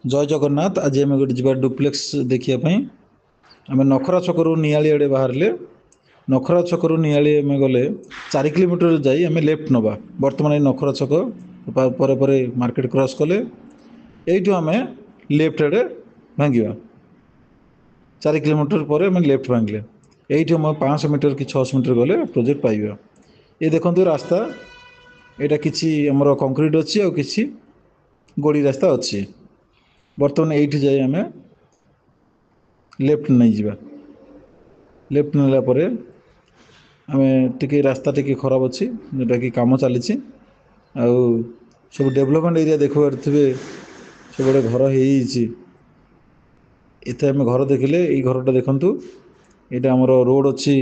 जय जगन्नाथ। आज आम गोटे जा डुप्लेक्स देखापी आम नखरा छकू निआली आड़े बाहर नखरा छकू निआली आम गले 4 किलोमीटर जाई आम लेफ्ट नवा बर्तमान ये नखरा छक पर मार्केट क्रॉस कले यू आम लेफ्ट आड़े भांगा 4 किलोमीटर पर आम लेफ्ट भांगे ये आम 500 मीटर कि 600 मीटर गले प्रोजेक्ट पाइबा। ये देखो रास्ता यहाँ किसी आमर कंक्रीट अच्छी आ कि गोड़ी रास्ता अच्छी बर्तमान ये जाए आम लेफ्ट नहीं जावा लेफ्ट नेला आम टी रास्ता टी खराब अच्छी जोटा कि कम चली सब डेभलपमेंट एरिया देख पारे सब गोटे घर होते आम घर देखिले ये घरटा देखु यहाँ आमर रोड अच्छी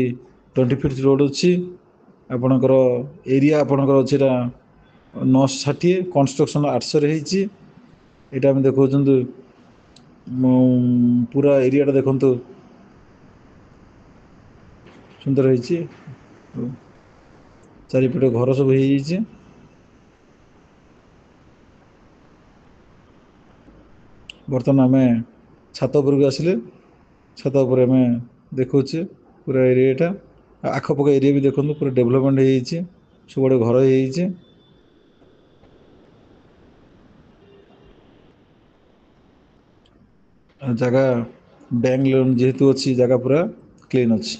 20 फीट रोड अच्छी आपणकर एरिया आपणकर अच्छी 960 कंस्ट्रक्शन 800 यहाँ आम देखा पूरा एरिया देखु सुंदर है चारिपटे घर सब हो बर्तमान आम छात उपरक आसिले छात उपर आम देखुचे पूरा एरियाटा आखपाख एरिया भी देखो पूरा डेभलपमेंट हो सब बड़े घर हो जगह बैंक लोन जेहेतु अच्छी जगह पूरा क्लीन अच्छी।